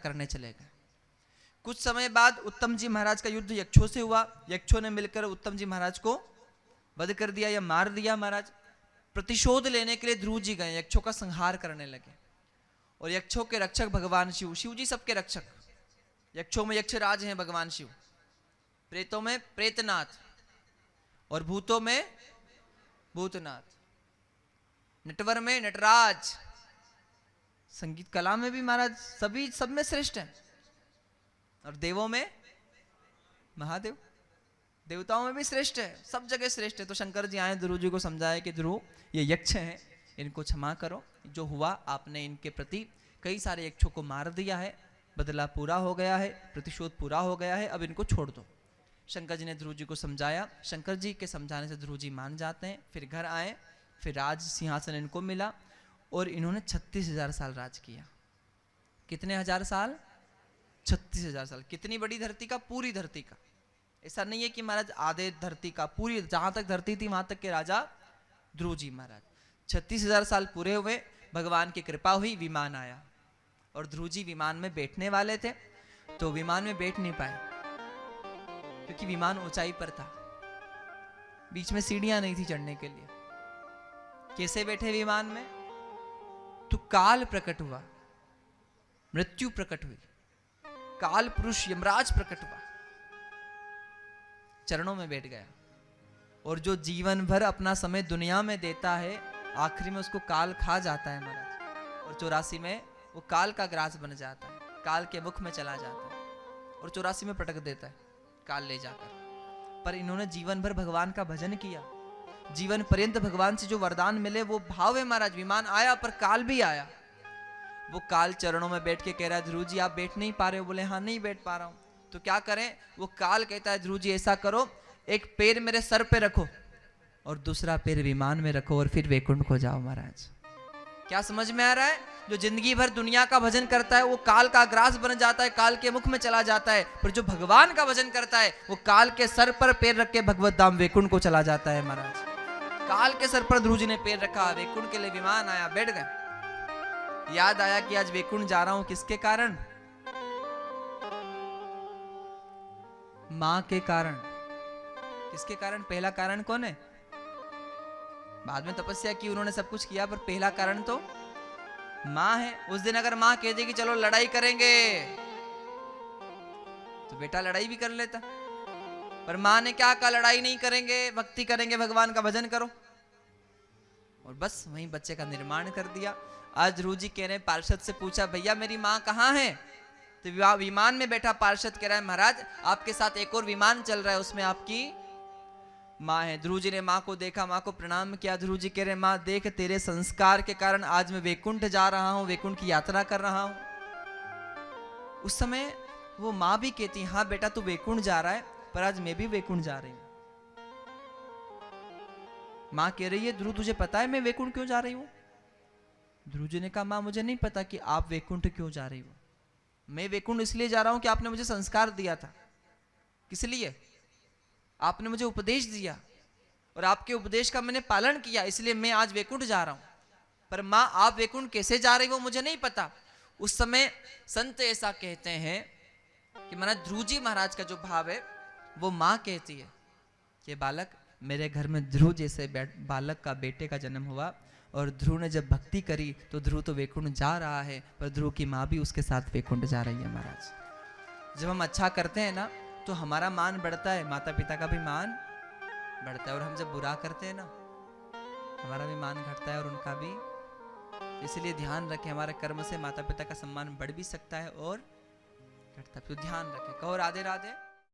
करने चले गए। कुछ समय बाद उत्तम जी महाराज का युद्ध यक्षों से हुआ। यक्षों ने मिलकर उत्तम जी महाराज को वध कर दिया या मार दिया। महाराज प्रतिशोध लेने के लिए ध्रुव जी गए, यक्षों का संहार करने लगे। और यक्षों के रक्षक भगवान शिव, शिव जी सबके रक्षक। यक्षों में यक्षराज हैं भगवान शिव, प्रेतों में प्रेतनाथ और भूतों में भूतनाथ, नटवर में नटराज, संगीत कला में भी महाराज सभी सब में श्रेष्ठ हैं, और देवों में महादेव, देवताओं में भी श्रेष्ठ है, सब जगह श्रेष्ठ है। तो शंकर जी आए, ध्रुव जी को समझाया कि ध्रुव ये यक्ष हैं, इनको क्षमा करो, जो हुआ आपने इनके प्रति कई सारे यक्षों को मार दिया है, बदला पूरा हो गया है, प्रतिशोध पूरा हो गया है, अब इनको छोड़ दो। शंकर जी ने ध्रुव जी को समझाया, शंकर जी के समझाने से ध्रुव जी मान जाते हैं। फिर घर आए, फिर राज सिंहासन इनको मिला और इन्होंने 36,000 साल राज किया। कितने हजार साल? 36,000 साल। कितनी बड़ी धरती का? पूरी धरती का। ऐसा नहीं है कि महाराज आधे धरती का, पूरी जहां तक धरती थी वहां तक के राजा ध्रुव जी महाराज। 36,000 साल पूरे हुए, भगवान की कृपा हुई, विमान आया और ध्रुव जी विमान में बैठने वाले थे तो विमान में बैठ नहीं पाए क्योंकि विमान ऊंचाई पर था, बीच में सीढ़ियां नहीं थी चढ़ने के लिए। कैसे बैठे विमान में? तो काल प्रकट हुआ, मृत्यु प्रकट हुई, काल पुरुष यमराज प्रकट हुआ, चरणों में बैठ गया। और जो जीवन भर अपना समय दुनिया में देता है, आखिरी में उसको काल खा जाता है महाराज, और 84 में वो काल का ग्रास बन जाता है, काल के मुख में चला जाता है और 84 में पटक देता है काल ले जाकर। पर इन्होंने जीवन भर भगवान का भजन किया, जीवन पर्यंत भगवान से जो वरदान मिले वो भाव है महाराज। विमान आया पर काल भी आया, वो काल चरणों में बैठ के कह रहा है, ध्रुव जी आप बैठ नहीं पा रहे हो? बोले हाँ नहीं बैठ पा रहा हूं। तो क्या करें? वो काल कहता है, ध्रुव जी ऐसा करो, एक पैर मेरे सर पे रखो और दूसरा पैर विमान में रखो और फिर वैकुंठ को जाओ। महाराज क्या समझ में आ रहा है? जो जिंदगी भर दुनिया का भजन करता है वो काल का ग्रास बन जाता है, काल के मुख में चला जाता है। पर जो भगवान का भजन करता है वो काल के सर पर पैर रख के भगवत धाम वैकुंठ को चला जाता है। महाराज काल के सर पर ध्रुव जी ने पैर रखा, वैकुंठ के लिए विमान आया, बैठ गए। याद आया कि आज वैकुंठ जा रहा हूं, किसके कारण? मां के कारण। किसके कारण? पहला कारण कौन है? बाद में तपस्या की उन्होंने, सब कुछ किया, पर पहला कारण तो मां है। उस दिन अगर मां कह दे कि चलो लड़ाई करेंगे तो बेटा लड़ाई भी कर लेता, पर मां ने क्या कहा? लड़ाई नहीं करेंगे, भक्ति करेंगे, भगवान का भजन करो, और बस वहीं बच्चे का निर्माण कर दिया। आज ध्रुव जी कह रहे हैं, पार्षद से पूछा भैया मेरी मां कहाँ है? तो विमान में बैठा पार्षद कह रहा है, महाराज आपके साथ एक और विमान चल रहा है, उसमें आपकी माँ है। ध्रुव जी ने माँ को देखा, माँ को प्रणाम किया। ध्रुव जी कह रहे, माँ देख तेरे संस्कार के कारण आज मैं वैकुंठ जा रहा हूँ, वैकुंठ की यात्रा कर रहा हूँ। उस समय वो माँ भी कहती, हाँ बेटा तू वैकुंठ जा रहा है, पर आज मैं भी वैकुंठ जा रही हूँ। माँ कह रही है, ध्रुव तुझे पता है मैं वैकुंठ क्यों जा रही हूँ? ध्रुव जी ने कहा, माँ मुझे नहीं पता कि आप वैकुंठ क्यों जा रही हो। मैं वैकुंठ इसलिए जा रहा हूं कि आपने मुझे संस्कार दिया था। किस लिए? आपने मुझे उपदेश दिया और आपके उपदेश का मैंने पालन किया, इसलिए मैं आज वैकुंठ जा रहा हूं। पर मां आप वैकुंठ कैसे जा रही हो मुझे नहीं पता। उस समय संत ऐसा कहते हैं कि महाराज ध्रुव जी महाराज का जो भाव है वो मां कहती है कि बालक मेरे घर में ध्रुव जैसे बालक का, बेटे का जन्म हुआ, और ध्रुव ने जब भक्ति करी तो ध्रुव तो वैकुंठ जा रहा है, पर ध्रुव की माँ भी उसके साथ वैकुंठ जा रही है। महाराज जब हम अच्छा करते हैं ना तो हमारा मान बढ़ता है, माता पिता का भी मान बढ़ता है, और हम जब बुरा करते हैं ना हमारा भी मान घटता है और उनका भी। इसलिए ध्यान रखें, हमारे कर्म से माता पिता का सम्मान बढ़ भी सकता है और घटता है, तो ध्यान रखें। कहो राधे राधे।